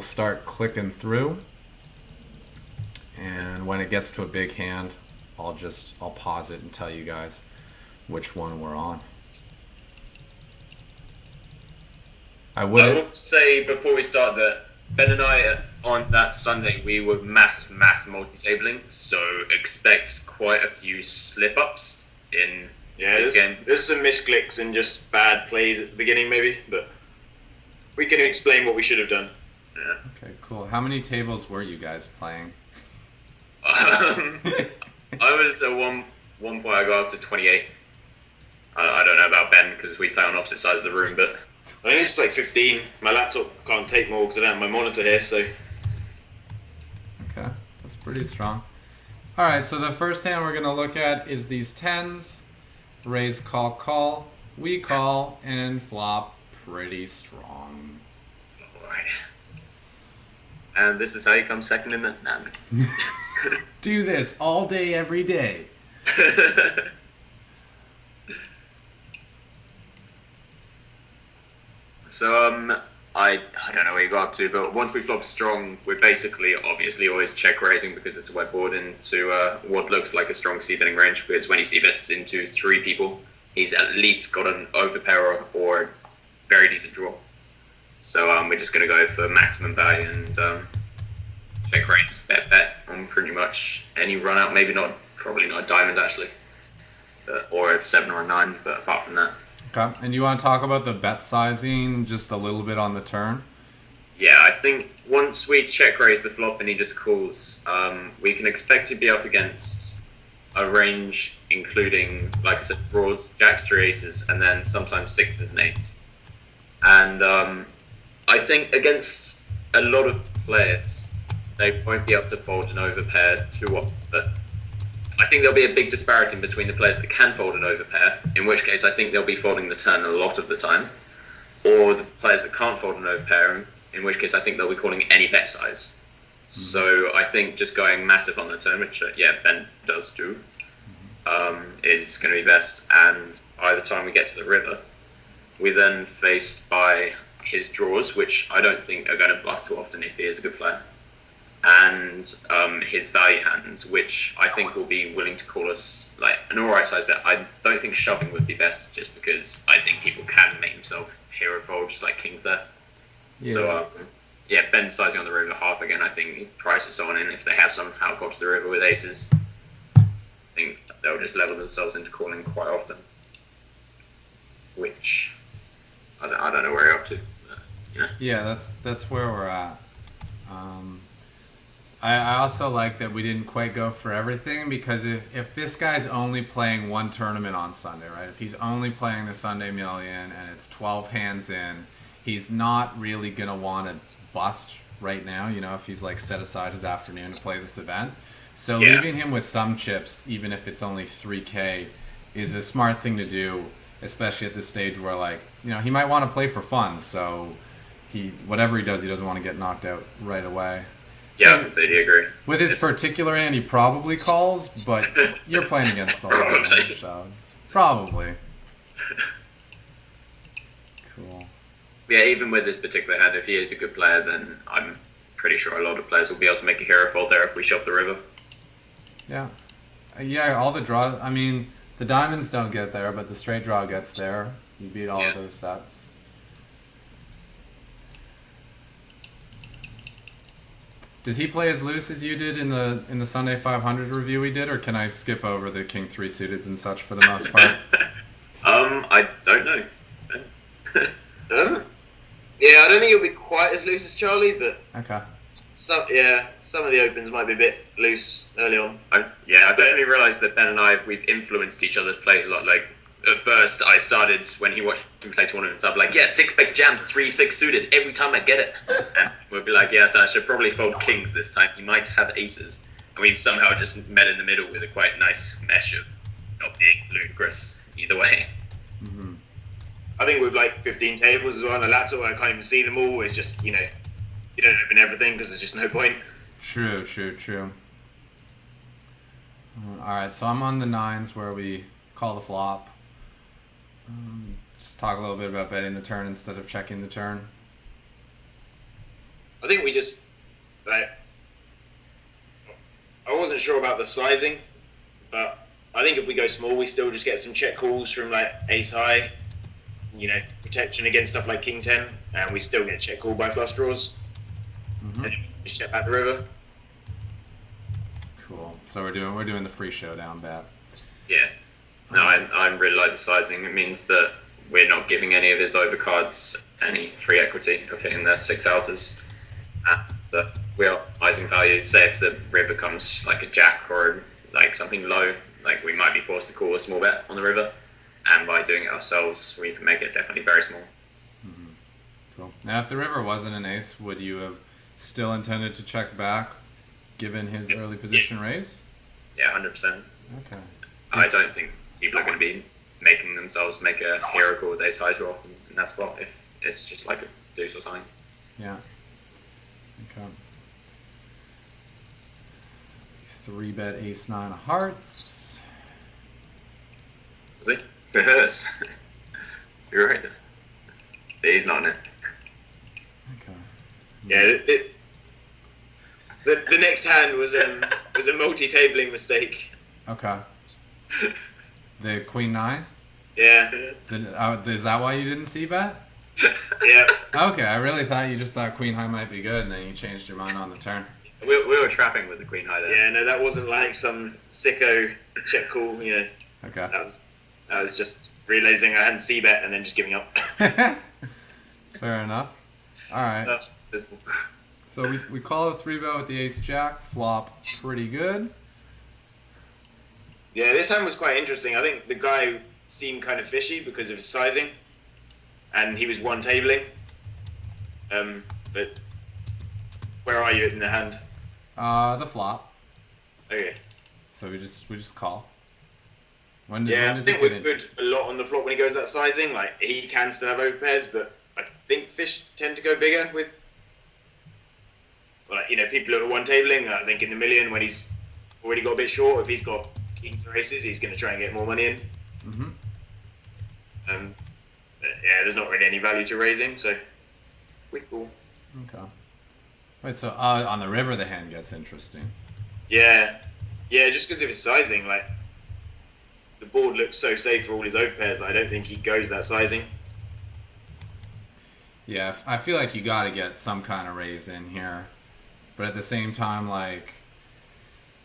start clicking through, and when it gets to a big hand, I'll pause it and tell you guys which one we're on. I I will say before we start that Ben and I on that Sunday we were mass multi-tabling, so expect quite a few slip-ups in this game. There's some misclicks and just bad plays at the beginning maybe, but we can explain what we should have done. Yeah. Okay, cool. How many tables were you guys playing? I was at one point I got up to 28. I don't know about Ben because we play on opposite sides of the room, but I think it's like 15. My laptop can't take more because I don't have my monitor here, so... Okay, that's pretty strong. Alright, so the first hand we're going to look at is these tens. Raise, call, call. We call and flop pretty strong. Alright. And this is how you come second in the... Nah. Do this all day, every day. So, I don't know where you got up to, but once we flop strong, we're basically obviously always check raising because it's a wet board into what looks like a strong c-betting range, because when he c-bets into 3 people, he's at least got an overpair or very decent draw. So we're just going to go for maximum value and check raise, bet on pretty much any run out, probably not a diamond actually, or a 7 or a 9, but apart from that. Okay, and you want to talk about the bet sizing just a little bit on the turn? Yeah, I think once we check raise the flop and he just calls, we can expect to be up against a range including, like I said, draws, jacks, 3 aces, and then sometimes 6s and 8s. And I think against a lot of players, they won't be up to fold an overpair too often, but I think there'll be a big disparity between the players that can fold an overpair, in which case I think they'll be folding the turn a lot of the time, or the players that can't fold an overpair, in which case I think they'll be calling any bet size. So I think just going massive on the turn, which Ben does do, is going to be best. And by the time we get to the river, we're then faced by his draws, which I don't think are going to bluff too often if he is a good player, and his value hands, which I think will be willing to call us like an alright size bet. I don't think shoving would be best, just because I think people can make themselves hero fold just like kings there. Yeah. So Ben's sizing on the river half again. I think he prices someone in if they have somehow got to the river with aces. I think they'll just level themselves into calling quite often, which I don't know where you're up to. But, yeah, that's where we're at. I also like that we didn't quite go for everything, because if this guy's only playing one tournament on Sunday, right? If he's only playing the Sunday Million and it's 12 hands in, he's not really going to want to bust right now, if he's like set aside his afternoon to play this event. So leaving him with some chips, even if it's only 3K, is a smart thing to do, especially at this stage where he might want to play for fun. So whatever he does, he doesn't want to get knocked out right away. Yeah, I completely agree. With his particular hand, he probably calls, but you're playing against the whole range, so probably. Cool. Yeah, even with this particular hand, if he is a good player, then I'm pretty sure a lot of players will be able to make a hero fold there if we shove the river. Yeah. All the draws, the diamonds don't get there, but the straight draw gets there. You beat all of those sets. Does he play as loose as you did in the Sunday 500 review we did, or can I skip over the King 3 suiteds and such for the most part? I don't know. Yeah, I don't think it'll be quite as loose as Charlie, but okay. Some of the opens might be a bit loose early on. I definitely realised that Ben and we've influenced each other's plays a lot. Like, at first, I started, when he watched him play tournaments, I'd be like, 6-bet jam, 3-6 suited, every time I get it. And we'd be like, so I should probably fold kings this time. He might have aces. And we've somehow just met in the middle with a quite nice mesh of not being ludicrous either way. Mm-hmm. I think with 15 tables as well on a laptop, I can't even see them all. It's just, you don't open everything because there's just no point. True. Alright, so I'm on the 9s where we call the flop. Just talk a little bit about betting the turn instead of checking the turn. I think we just like. I wasn't sure about the sizing, but I think if we go small, we still just get some check calls from like ace high, protection against stuff like king 10, and we still get check called by flush draws. Mm-hmm. And just check back the river. Cool. So we're doing the free showdown bet. Yeah. No, I really like the sizing. It means that we're not giving any of his overcards any free equity of hitting their 6 outers. So we are optimizing value. Say if the river comes like a jack or like something low, like we might be forced to call a small bet on the river, and by doing it ourselves, we can make it definitely very small. Mm-hmm. Cool. Now, if the river wasn't an ace, would you have still intended to check back, given his early position raise? Yeah, 100%. Okay. I don't think people are going to be making themselves make a hero call with ace high too often in that spot if it's just like a deuce or something. Yeah. Okay. 3-bet ace 9 of hearts. Is he? It hurts. You're right. See, he's not in it. Okay. Yeah, the next hand was a multi-tabling mistake. Okay. The queen 9? Yeah. Is that why you didn't see bet? Yeah. Okay, I really thought you just thought queen high might be good, and then you changed your mind on the turn. We were trapping with the queen high there. Yeah, no, that wasn't like some sicko check call. Okay. That was just realizing I hadn't c-bet and then just giving up. Fair enough. All right. That's visible. So we call a 3-bet with the ace jack. Flop pretty good. Yeah, this hand was quite interesting. I think the guy seemed kind of fishy because of his sizing, and he was one tabling. But where are you in the hand? The flop. Okay. So we just call. When I does think it we're get good interesting? a lot on the flop when he goes that sizing. Like, he can still have overpairs, but I think fish tend to go bigger with... Like, people who are one tabling, I think in the million when he's already got a bit short, if he's got kings or aces, he's going to try and get more money in. Mm-hmm. Yeah, there's not really any value to raising, so we cool. Okay. Wait, so on the river the hand gets interesting. Yeah, just because of his sizing, like the board looks so safe for all his overpairs that I don't think he goes that sizing. Yeah, I feel like you got to get some kind of raise in here, but at the same time, like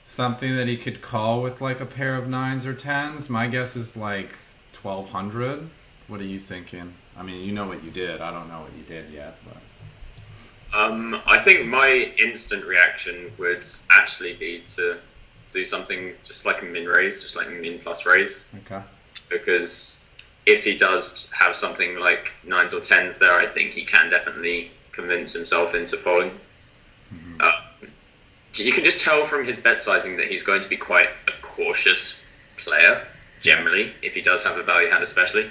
something that he could call with like a pair of 9s or 10s. My guess is like 1200. What are you thinking? I mean, you know what you did. I don't know what you did yet, but. I think my instant reaction would actually be to do something just like a min raise, just like a min plus raise. Okay. Because if he does have something like 9s or 10s there, I think he can definitely convince himself into folding. Mm-hmm. You can just tell from his bet sizing that he's going to be quite a cautious player, generally, if he does have a value hand especially.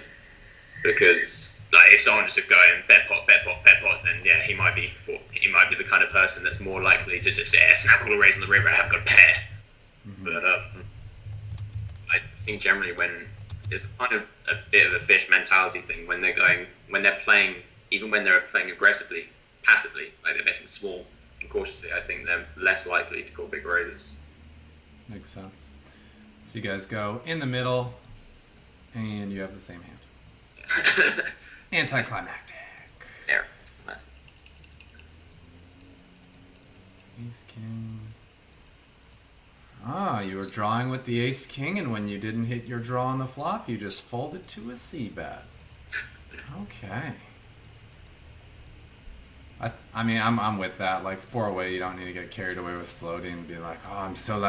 Because like if someone just going bet pot, then yeah, he might be the kind of person that's more likely to just snap call a raise on the river and have got a pair. Mm-hmm. But I think generally when it's kind of a bit of a fish mentality thing when they're playing, even when they're playing aggressively, passively, like they're betting small and cautiously, I think they're less likely to call big raises. Makes sense. So you guys go in the middle, and you have the same hand. Anticlimactic. There. Ace king. Ah, you were drawing with the ace king, and when you didn't hit your draw on the flop, you just folded to a c-bet. Okay. I mean, I'm with that. Like 4-away, you don't need to get carried away with floating and be like, oh, I'm so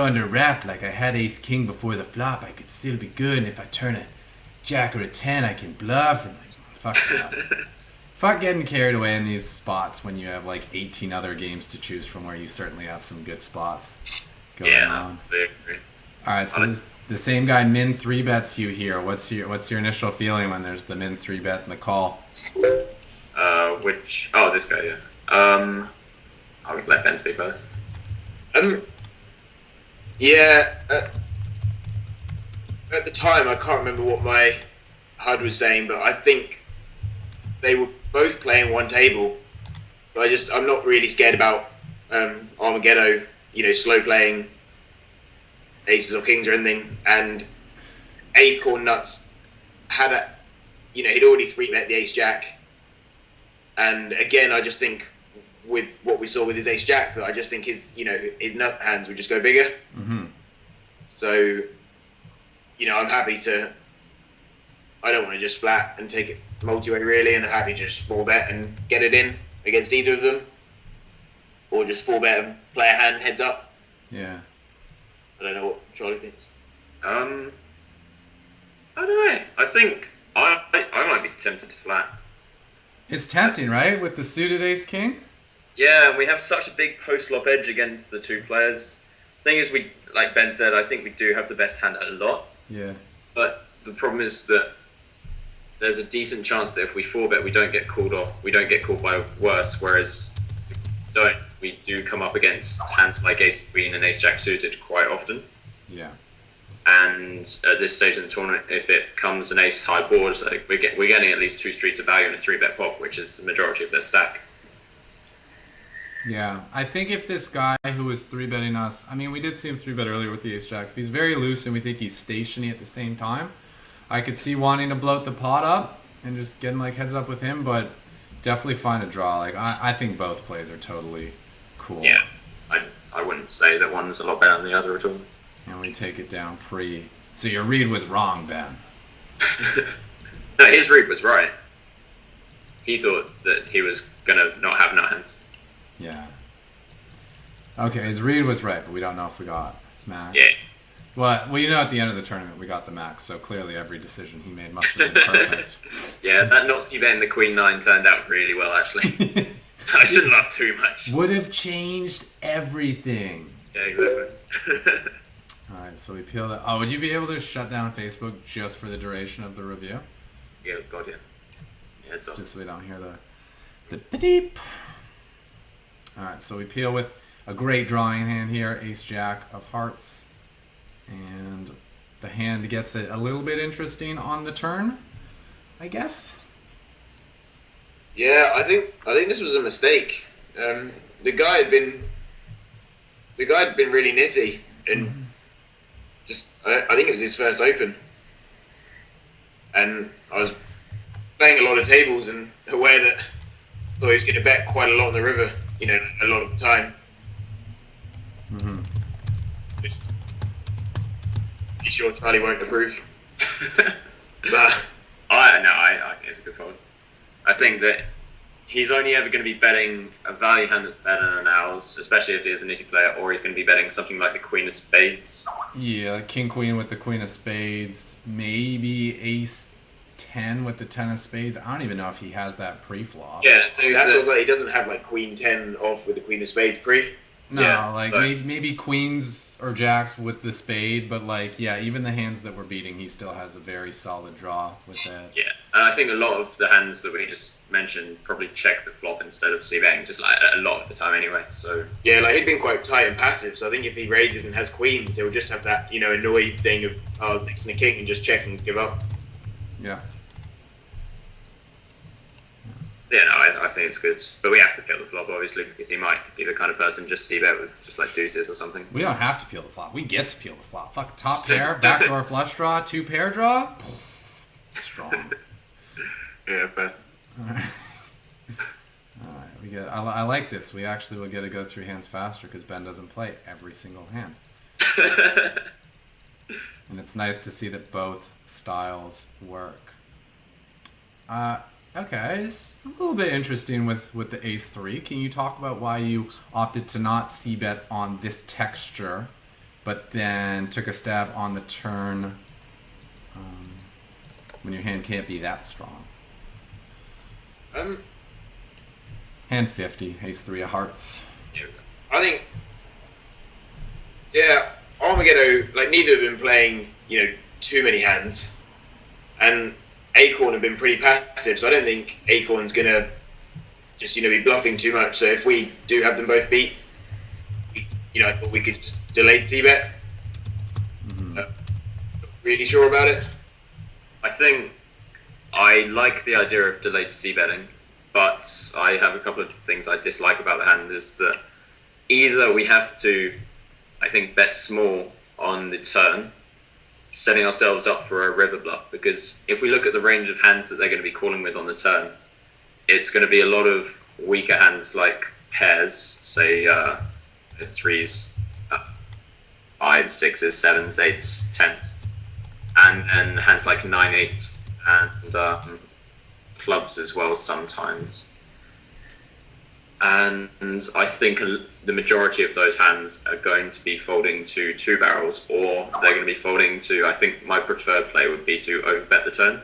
under wrapped. Like I had ace king before the flop, I could still be good, and if I turn a jack or a 10, I can bluff. And like, fuck that. Fuck getting carried away in these spots when you have like 18 other games to choose from where you certainly have some good spots going on. All right, so the same guy min 3-bets you here. What's your initial feeling when there's the min 3-bet and the call? This guy, yeah. I would let Ben speak first. Yeah. At the time, I can't remember what my HUD was saying, but I think they were both playing one table, But I'm not really scared about Armageddon, slow playing aces or kings or anything. And Acorn Nuts he'd already 3-bet the ace jack. And again, I just think with what we saw with his ace jack, that I just think his nut hands would just go bigger. Mm-hmm. So, I'm happy to. I don't want to just flat and take it multi-way really, and I'm happy to just 4-bet and get it in against either of them, or just 4-bet and play a hand heads up. Yeah. I don't know what Charlie thinks. I don't know. I think I might be tempted to flat. It's tempting, right? With the suited ace king? Yeah, we have such a big post-flop edge against the two players. Thing is, like Ben said, I think we do have the best hand a lot. Yeah. But the problem is that there's a decent chance that if we 4-bet, we don't get called off. We don't get called by worse, whereas if we do come up against hands like ace queen and ace jack suited quite often. Yeah. And at this stage in the tournament, if it comes an ace high board, like we're getting at least 2 streets of value in a 3-bet pop, which is the majority of their stack. Yeah, I think if this guy who was 3-betting us, I mean, we did see him 3-bet earlier with the ace jack. If he's very loose and we think he's stationary at the same time, I could see wanting to bloat the pot up and just getting like heads up with him, but definitely find a draw. Like I think both plays are totally cool. Yeah, I wouldn't say that one's a lot better than the other at all. And we take it down pre. So your read was wrong, Ben. No, his read was right. He thought that he was gonna not have nut hands. Yeah. Okay, his read was right, but we don't know if we got max. Yeah. Well, at the end of the tournament we got the max, so clearly every decision he made must have been perfect. Yeah, that not c-betting the queen 9 turned out really well, actually. I shouldn't laugh too much. Would have changed everything. Yeah, exactly. Alright, so we peel that. Oh, would you be able to shut down Facebook just for the duration of the review? Yeah, God, yeah. Yeah, it's off. Just so we don't hear the beep. Alright, so we peel with a great drawing hand here, ace jack of hearts. And the hand gets it a little bit interesting on the turn, I guess. Yeah, I think this was a mistake. The guy had been really nitty, and I think it was his first open, and I was playing a lot of tables and aware that I thought he was going to bet quite a lot on the river, a lot of the time. Mm-hmm. You sure Charlie won't approve? But I think it's a good fold. I think that he's only ever going to be betting a value hand that's better than ours, especially if he is a nitty player, or he's going to be betting something like the queen of spades. Yeah, king queen with the queen of spades, maybe ace 10 with the 10 of spades. I don't even know if he has that pre-flop. Yeah, so that's what he doesn't have like queen 10 off with the queen of spades pre. No, yeah, maybe queens or jacks with the spade, but even the hands that we're beating, he still has a very solid draw with that. Yeah, and I think a lot of the hands that we just mentioned probably check the flop instead of c-betting, just like a lot of the time anyway. So yeah, he'd been quite tight and passive. So I think if he raises and has queens, he'll just have that annoyed thing of I was next to a king and just check and give up. Yeah. Yeah, no, I think it's good. But we have to peel the flop, obviously, because he might be the kind of person just c-bet with just like deuces or something. We don't have to peel the flop. We get to peel the flop. Fuck, top pair, backdoor flush draw, 2 pair draw. Strong. Yeah, fair. Alright. I like this. We actually will get to go through hands faster because Ben doesn't play every single hand. And it's nice to see that both styles work. Okay, it's a little bit interesting with the ace 3. Can you talk about why you opted to not c-bet on this texture, but then took a stab on the turn when your hand can't be that strong? Hand 50, ace 3 of hearts. I think, Armageddon, neither of them playing, too many hands, and Acorn have been pretty passive, so I don't think Acorn's gonna just be bluffing too much. So if we do have them both beat, I thought we could delay c-bet. Mm-hmm. Not really sure about it. I think I like the idea of delayed c-betting, but I have a couple of things I dislike about the hand. Is that either we have to, I think, bet small on the turn, setting ourselves up for a river bluff, because if we look at the range of hands that they're going to be calling with on the turn, it's going to be a lot of weaker hands like pairs, say threes, fives, sixes, sevens, eights, tens, and hands like 9-8 and clubs as well sometimes. And I think the majority of those hands are going to be folding to two barrels, or they're going to be folding to, I think my preferred play would be to overbet the turn.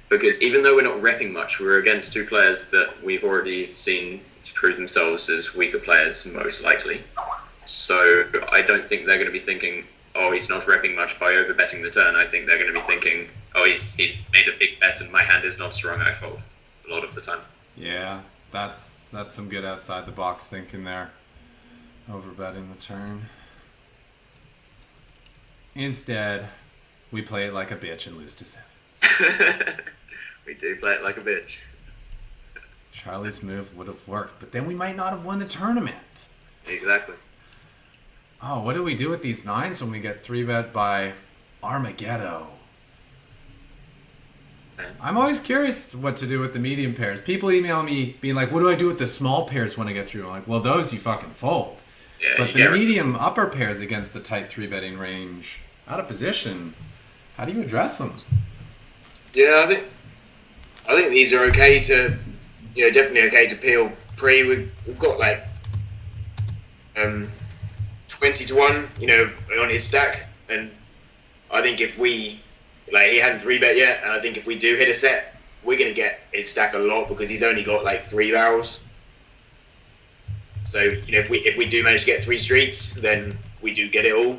Because even though we're not repping much, we're against two players that we've already seen to prove themselves as weaker players, most likely. So I don't think they're going to be thinking, oh, he's not repping much by overbetting the turn. I think they're going to be thinking, oh, he's made a big bet and my hand is not strong, I fold. A lot of the time. Yeah, that's some good outside the box thinking there. Overbetting the turn. Instead, we play it like a bitch and lose to sevens. We do play it like a bitch. Charlie's move would have worked, but then we might not have won the tournament. Exactly. Oh, what do we do with these nines when we get 3-bet by Armageddon? I'm always curious what to do with the medium pairs. People email me being like, what do I do with the small pairs when I get through? I'm like, well, those you fucking fold. Yeah, but the medium upper pairs against the tight 3-betting range, out of position, how do you address them? Yeah, I think these are okay to, definitely okay to peel pre. We've got like 20 to 1, on his stack, and I think if we, he hadn't 3-bet yet, and I think if we do hit a set, we're gonna get his stack a lot because he's only got like 3 barrels. So if we do manage to get 3 streets, then we do get it all.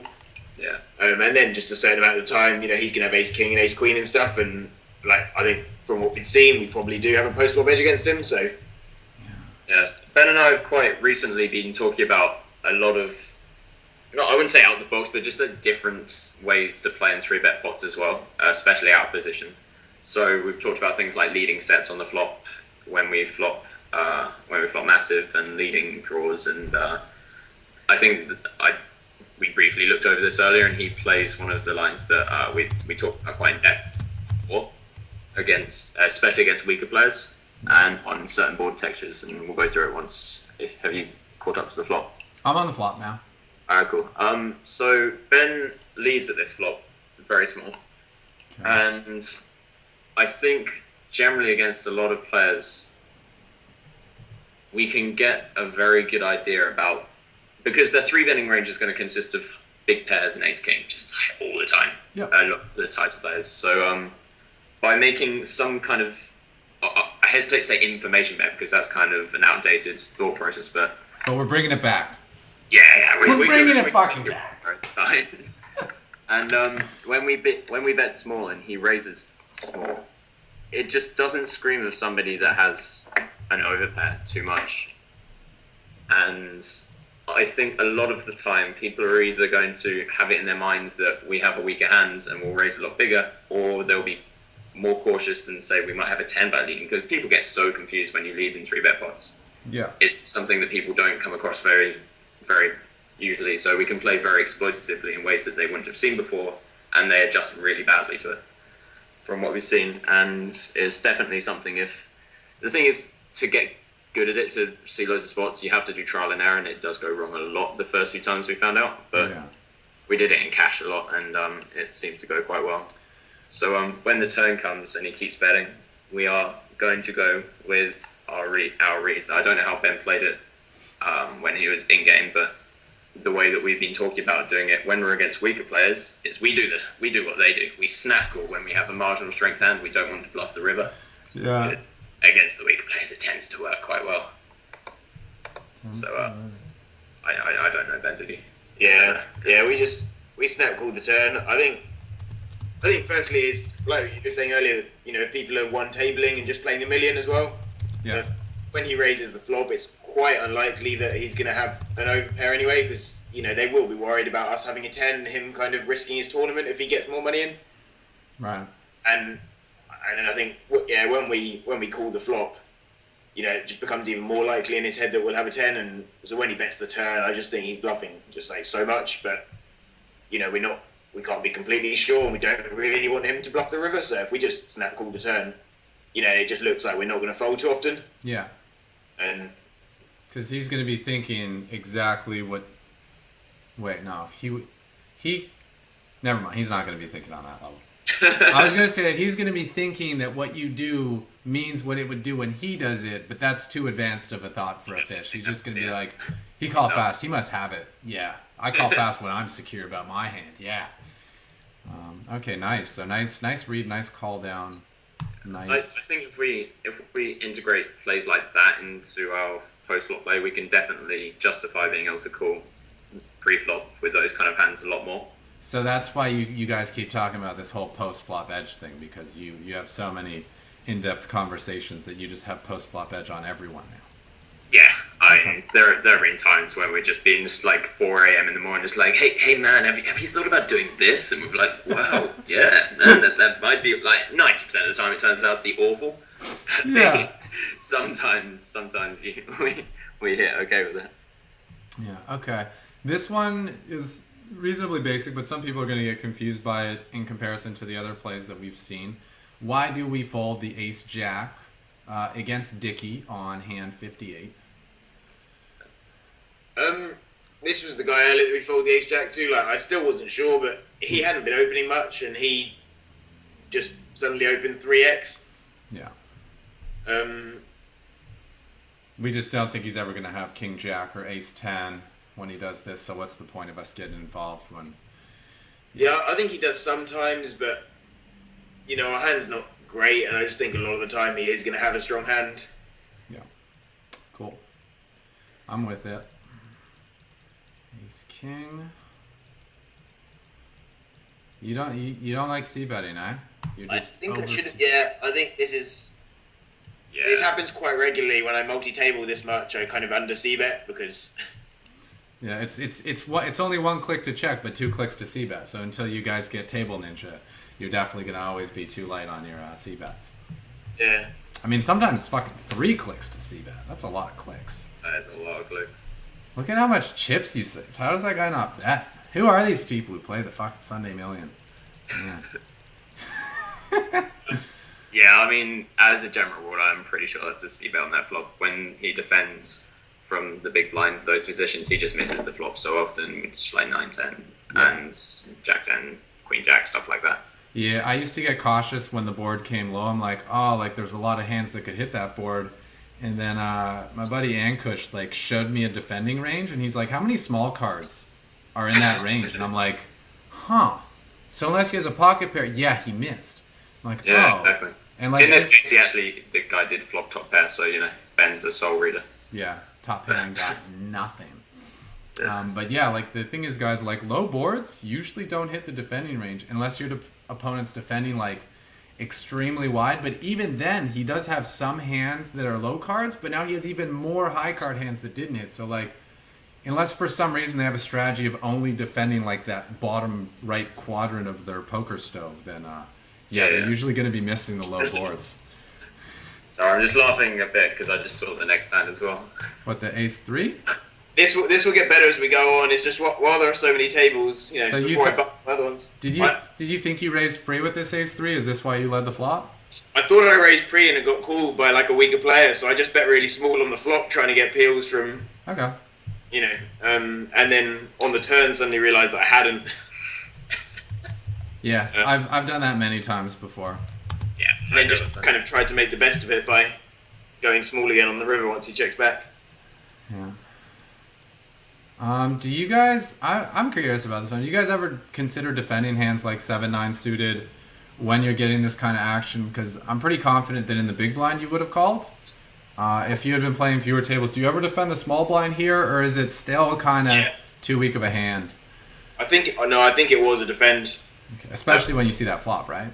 Yeah. And then just a certain amount of time, he's gonna have ace king and ace queen and stuff, and I think from what we've seen, we probably do have a post-flop edge against him. So. Yeah. Ben and I have quite recently been talking about a lot of, I wouldn't say out of the box, but just different ways to play in 3-bet pots as well, especially out of position. So we've talked about things like leading sets on the flop when we flop massive, and leading draws, and I think we briefly looked over this earlier, and he plays one of the lines that we talked about quite in depth for, especially against weaker players and on certain board textures, and we'll go through it once. Have you caught up to the flop? I'm on the flop now. Alright, cool. So Ben leads at this flop, very small. Okay. And I think generally against a lot of players, we can get a very good idea about, because their 3-betting range is going to consist of big pairs and ace king just all the time. Yeah. A lot of the tighter players. So by making some kind of, I hesitate to say information bet because that's kind of an outdated thought process, but we're bringing it back. Yeah, we're bringing it fucking back. It's fine. And when we bet small and he raises small, it just doesn't scream of somebody that has an overpair too much. And I think a lot of the time people are either going to have it in their minds that we have a weaker hand and we'll raise a lot bigger, or they'll be more cautious and say we might have a 10-bet leading, because people get so confused when you lead in 3-bet pots. Yeah. It's something that people don't come across very, very usually, so we can play very exploitatively in ways that they wouldn't have seen before, and they adjust really badly to it from what we've seen. And it's definitely something, if the thing is, to get good at it, to see loads of spots, you have to do trial and error, and it does go wrong a lot the first few times we found out, but we did it in cash a lot, and it seemed to go quite well. So when the turn comes and he keeps betting, we are going to go with our reads. I don't know how Ben played it when he was in game, but the way that we've been talking about doing it when we're against weaker players is we do what they do. We snap call when we have a marginal strength hand. We don't want to bluff the river. Yeah. Against the weaker players, it tends to work quite well. So I don't know, Ben, did he? Yeah. We snap called the turn. I think firstly is like you were saying earlier, if people are one tabling and just playing a million as well. Yeah. When he raises the flop, it's quite unlikely that he's going to have an overpair anyway, because they will be worried about us having a 10, him kind of risking his tournament if he gets more money in. Right. And And then I think, yeah, when we call the flop, it just becomes even more likely in his head that we'll have a 10. And so when he bets the turn, I just think he's bluffing just like so much. But we can't be completely sure, and we don't really want him to bluff the river. So if we just snap call the turn, it just looks like we're not going to fold too often. Yeah. And because he's going to be thinking exactly what. Wait, no. If he. Never mind. He's not going to be thinking on that level. I was going to say that he's going to be thinking that what you do means what it would do when he does it, but that's too advanced of a thought for a fish. He's just going to be like, he called fast. He must have it. Yeah. I call fast when I'm secure about my hand. Yeah. Okay, nice. So nice read, nice call down. Nice. I think if we integrate plays like that into our post-flop play, we can definitely justify being able to call pre-flop with those kind of hands a lot more. So that's why you guys keep talking about this whole post-flop edge thing, because you have so many in-depth conversations that you just have post-flop edge on everyone now. Yeah, there have been times where we're just being just like 4 a.m. in the morning, just like, hey man, have you thought about doing this? And we're like, wow, yeah, that might be like 90% of the time it turns out to be awful. Yeah. sometimes we hit okay with it. Yeah. Okay. This one is reasonably basic, but some people are going to get confused by it in comparison to the other plays that we've seen. Why do we fold the ace jack against Dickey on hand 58? This was the guy earlier that we folded the ace jack to. Like, I still wasn't sure, but he hadn't been opening much, and he just suddenly opened 3x. Yeah. We just don't think he's ever going to have king jack or ace 10 when he does this, so what's the point of us getting involved when... Yeah, I think he does sometimes, but, our hand's not great, and I just think a lot of the time he is going to have a strong hand. Yeah. Cool. I'm with it. Ace king. You don't like c-betting, eh? You're just I think I should. Yeah, I think this is. Yeah. This happens quite regularly when I multi-table this much. I kind of under c-bet because. Yeah, it's only one click to check, but 2 clicks to c-bet. So until you guys get table ninja, you're definitely gonna always be too light on your c-bets. Yeah. I mean, sometimes fucking 3 clicks to c-bet. That's a lot of clicks. That's a lot of clicks. Look at how much chips you saved. How does that guy not bet? Who are these people who play the fucking Sunday Million? Yeah. Yeah, I mean, as a general rule, I'm pretty sure that's a c-bet on that flop. When he defends from the big blind, those positions, he just misses the flop so often. It's like 9-10 and Jack 10, Queen Jack, stuff like that. Yeah, I used to get cautious when the board came low. I'm like, oh, like there's a lot of hands that could hit that board. And then my buddy Ankush showed me a defending range, and he's like, how many small cards are in that range? And I'm like, huh. So unless he has a pocket pair, yeah, he missed. I'm like, yeah, oh. Exactly. And in this case, the guy did flop top pair, so, Ben's a soul reader. Yeah, top pair and got nothing. But yeah, the thing is, guys, low boards usually don't hit the defending range unless your opponent's defending, extremely wide. But even then, he does have some hands that are low cards, but now he has even more high card hands that didn't hit. So, unless for some reason they have a strategy of only defending, that bottom right quadrant of their poker stove, then, they're usually going to be missing the low boards. Sorry, I'm just laughing a bit because I just saw the next hand as well. What, the ace 3? This will get better as we go on. It's just while there are so many tables, so before I bust the other ones. Did you think you raised pre with this ace 3? Is this why you led the flop? I thought I raised pre and it got called by a weaker player, so I just bet really small on the flop, trying to get peels from. Okay. And then on the turn suddenly realised that I hadn't. Yeah, I've done that many times before. Yeah, and then just kind of tried to make the best of it by going small again on the river once he checks back. Yeah. Do you guys... I'm curious about this one. Do you guys ever consider defending hands like 7-9 suited when you're getting this kind of action? Because I'm pretty confident that in the big blind you would have called. If you had been playing fewer tables, do you ever defend the small blind here, or is it still kind of too weak of a hand? I think it was a defend. Okay. Especially when you see that flop, right?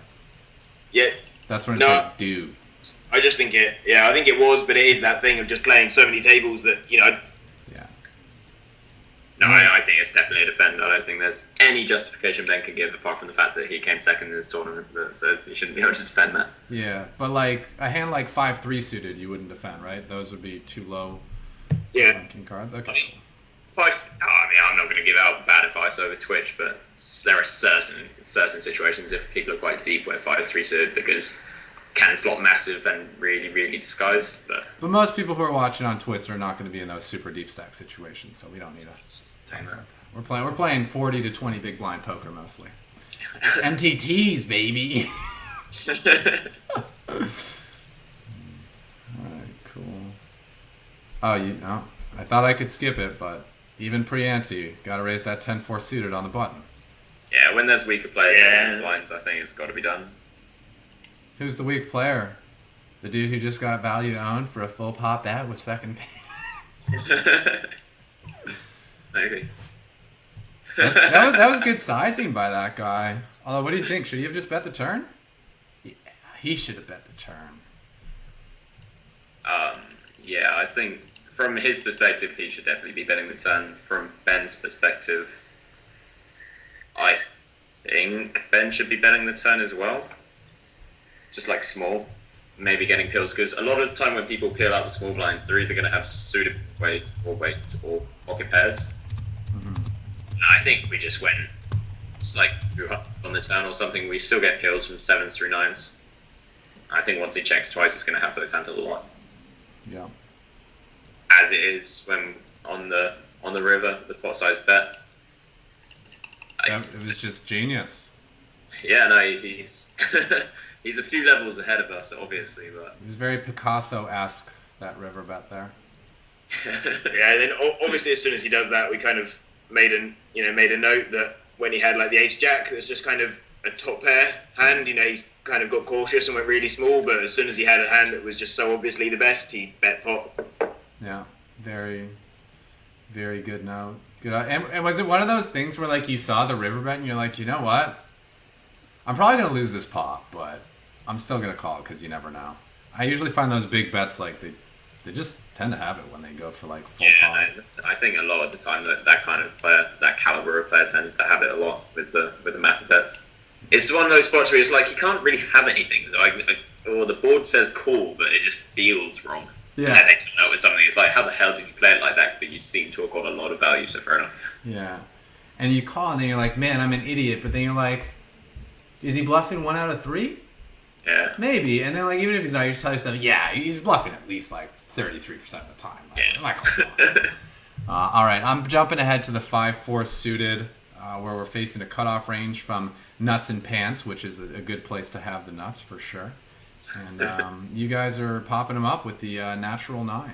Yeah. That's when it's dude. I just think I think it was, but it is that thing of just playing so many tables that, No, I think it's definitely a defend. I don't think there's any justification Ben could give apart from the fact that he came second in this tournament that says he shouldn't be able to defend that. Yeah, but like a hand like 5-3 suited, you wouldn't defend, right? Those would be too low. Yeah. King cards. Okay. I'm not going to give out bad advice over Twitch, but there are certain situations if people are quite deep where 5-3 suited because can flop massive and really disguised. But most people who are watching on Twitch are not going to be in those super deep stack situations, so we don't need to talk about that. We're playing 40 to 20 big blind poker mostly. MTTs, baby. Alright, cool. Oh, I thought I could skip it, but even pre-ante, gotta raise that 10-4 suited on the button. Yeah, when there's weaker players on blinds, I think it's got to be done. Who's the weak player? The dude who just got value owned for a full pop bet with second pay. Maybe. that was good sizing by that guy. Although, what do you think? Should he have just bet the turn? Yeah, he should have bet the turn. Yeah, I think from his perspective, he should definitely be betting the turn. From Ben's perspective, I think Ben should be betting the turn as well. Just like small, maybe getting pills, because a lot of the time when people peel out the small blind, they're either going to have suited weights or pocket pairs. Mm-hmm. I think we just went like on the turn or something. We still get pills from 7s through 9s. I think once he checks twice, it's going to have those hands a lot. Yeah. As it is when on the river, the pot size bet. It was just genius. Yeah, no, he's he's a few levels ahead of us, obviously, but It was very Picasso-esque, that river bet there. Yeah, and then obviously as soon as he does that, we kind of made a note that when he had like the ace jack, that's just kind of a top pair hand. He's kind of got cautious and went really small, but as soon as he had a hand that was just so obviously the best, he bet pot. Yeah, very, very good note. Good. And was it one of those things where like you saw the river bet and you're like, you know what? I'm probably gonna lose this pot, but I'm still gonna call because you never know. I usually find those big bets like they just tend to have it when they go for like full pot. I think a lot of the time that kind of player, that caliber of player, tends to have it a lot with the massive bets. It's one of those spots where it's like you can't really have anything. So or the board says cool, but it just feels wrong. Yeah. And they turn out with something. It's like, how the hell did you play it like that? But you seem to have got a lot of value, so fair enough. Yeah. And you call and then you're like, man, I'm an idiot. But then you're like, is he bluffing 1 out of 3? Yeah. Maybe. And then like even if he's not, you just tell yourself, yeah, he's bluffing at least like 33% of the time. All right, I'm jumping ahead to the 5-4 suited, where we're facing a cutoff range from nuts and pants, which is a good place to have the nuts for sure. And you guys are popping them up with the natural 9.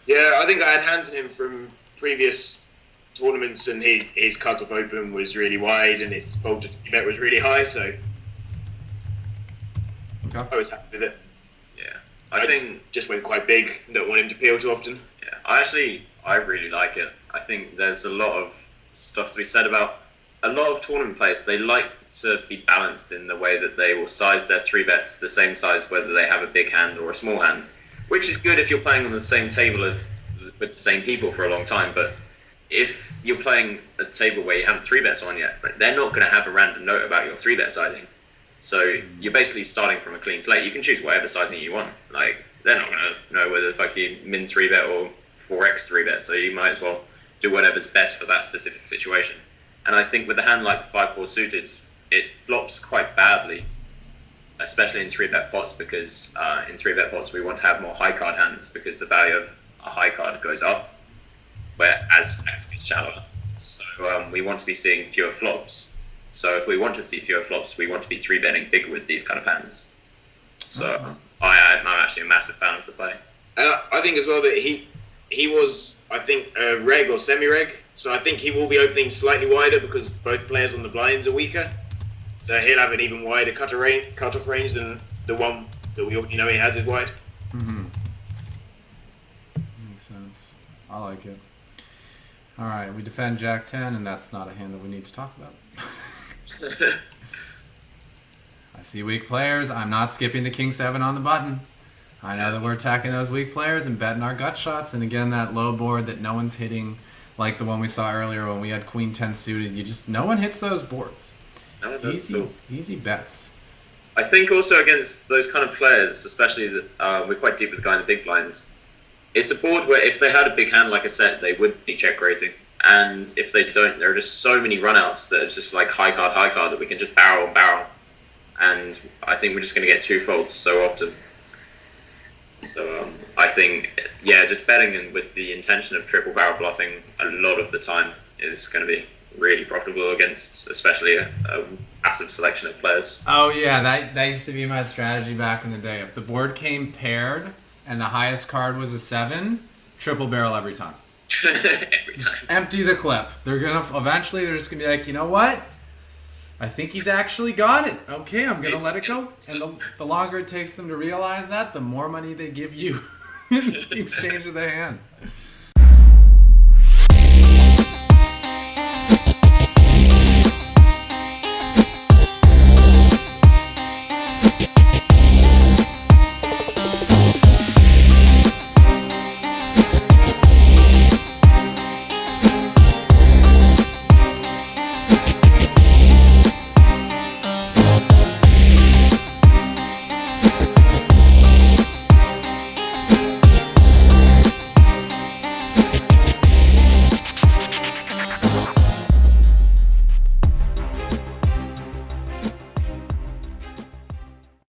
Yeah, I think I had hands on him from previous tournaments, and his cutoff open was really wide, and his fold to bet was really high, so Okay. I was happy with it. Yeah. I think just went quite big. Don't want him to peel too often. Yeah, I really like it. I think there's a lot of stuff to be said about a lot of tournament players. They like to be balanced in the way that they will size their 3 bets the same size whether they have a big hand or a small hand, which is good if you're playing on the same table with the same people for a long time. But if you're playing a table where you haven't 3 bets on yet, they're not going to have a random note about your 3 bet sizing. So you're basically starting from a clean slate. You can choose whatever sizing you want. Like, they're not going to know whether you min 3 bet or 4x 3 bet. So you might as well do whatever's best for that specific situation. And I think with a hand like 5-4 suited, it flops quite badly, especially in 3 bet pots, because in 3 bet pots we want to have more high card hands because the value of a high card goes up, whereas stacks get shallower. So we want to be seeing fewer flops. So if we want to see fewer flops, we want to be 3 betting big with these kind of hands. So I'm actually a massive fan of the play. And I think as well that he was, I think, reg or semi-reg. So I think he will be opening slightly wider because both players on the blinds are weaker. So he'll have an even wider cutoff range than the one that we already know he has is wide. Mm-hmm. Makes sense. I like it. All right, we defend Jack 10, and that's not a hand that we need to talk about. I see weak players. I'm not skipping the King 7 on the button. I know that we're attacking those weak players and betting our gut shots. And again, that low board that no one's hitting like the one we saw earlier when we had Queen 10 suited. No one hits those boards. No, that's all. Easy bets. I think also against those kind of players, especially that we're quite deep with the guy in the big blinds. It's a board where if they had a big hand like a set, they would be check raising. And if they don't, there are just so many runouts that are just like high card that we can just barrel. And I think we're just going to get two folds so often. So I think, just betting and with the intention of triple barrel bluffing a lot of the time is going to be really profitable against especially a massive selection of players. Oh yeah, that used to be my strategy back in the day. If the board came paired and the highest card was a 7, triple barrel every time. Every Just time. empty the clip. They're just gonna be like, you know what? I think he's actually got it. Okay, I'm gonna let it go. And the longer it takes them to realize that, the more money they give you in exchange of the hand.